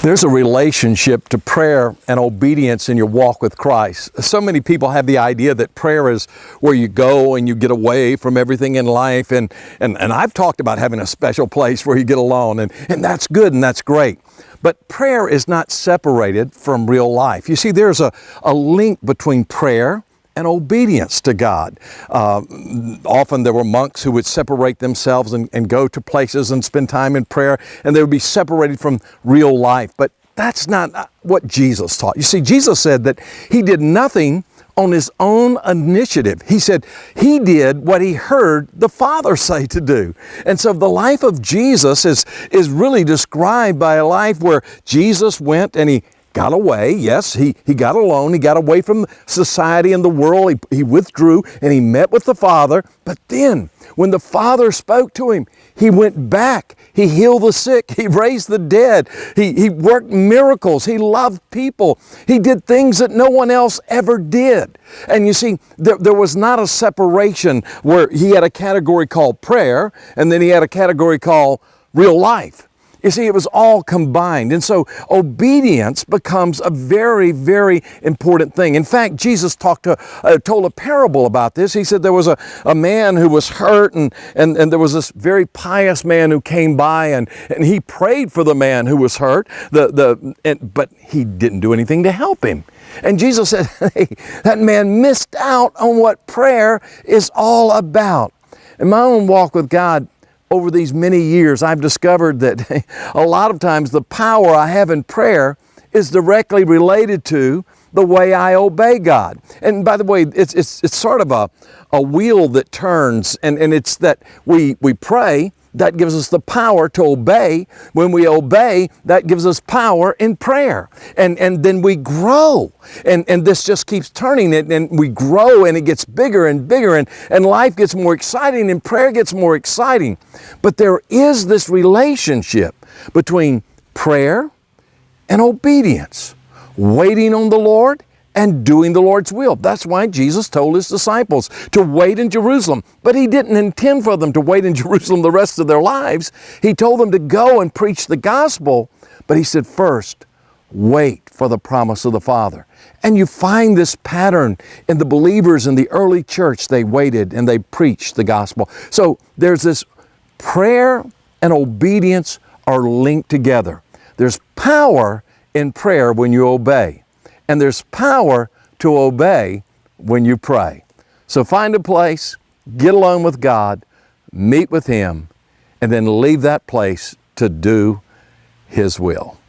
There's a relationship to prayer and obedience in your walk with Christ. So many people have the idea that prayer is where you go and you get away from everything in life. And I've talked about having a special place where you get alone, and that's good and that's great. But prayer is not separated from real life. You see, there's a link between prayer and obedience to God. Often there were monks who would separate themselves and go to places and spend time in prayer, and they would be separated from real life. But that's not what Jesus taught. You see, Jesus said that He did nothing on His own initiative. He said He did what He heard the Father say to do. And so the life of Jesus is really described by a life where Jesus went and He got away. Yes, he got alone. He got away from society and the world. He withdrew and He met with the Father. But then when the Father spoke to Him, He went back. He healed the sick. He raised the dead. He worked miracles. He loved people. He did things that no one else ever did. And you see, there was not a separation where He had a category called prayer and then He had a category called real life. You see, it was all combined. And so obedience becomes a very, very important thing. In fact, Jesus told a parable about this. He said there was a man who was hurt and there was this very pious man who came by and he prayed for the man who was hurt, but he didn't do anything to help him. And Jesus said, hey, that man missed out on what prayer is all about. In my own walk with God, over these many years, I've discovered that a lot of times the power I have in prayer is directly related to the way I obey God. And by the way, it's sort of a wheel that turns, and it's that we pray. That gives us the power to obey. When we obey, that gives us power in prayer. And then we grow. And this just keeps turning it, and we grow, and it gets bigger and bigger, and life gets more exciting, and prayer gets more exciting. But there is this relationship between prayer and obedience, waiting on the Lord and doing the Lord's will. That's why Jesus told His disciples to wait in Jerusalem. But He didn't intend for them to wait in Jerusalem the rest of their lives. He told them to go and preach the gospel. But He said, first, wait for the promise of the Father. And you find this pattern in the believers in the early church. They waited and they preached the gospel. So there's this prayer and obedience are linked together. There's power in prayer when you obey. And there's power to obey when you pray. So find a place, get alone with God, meet with Him, and then leave that place to do His will.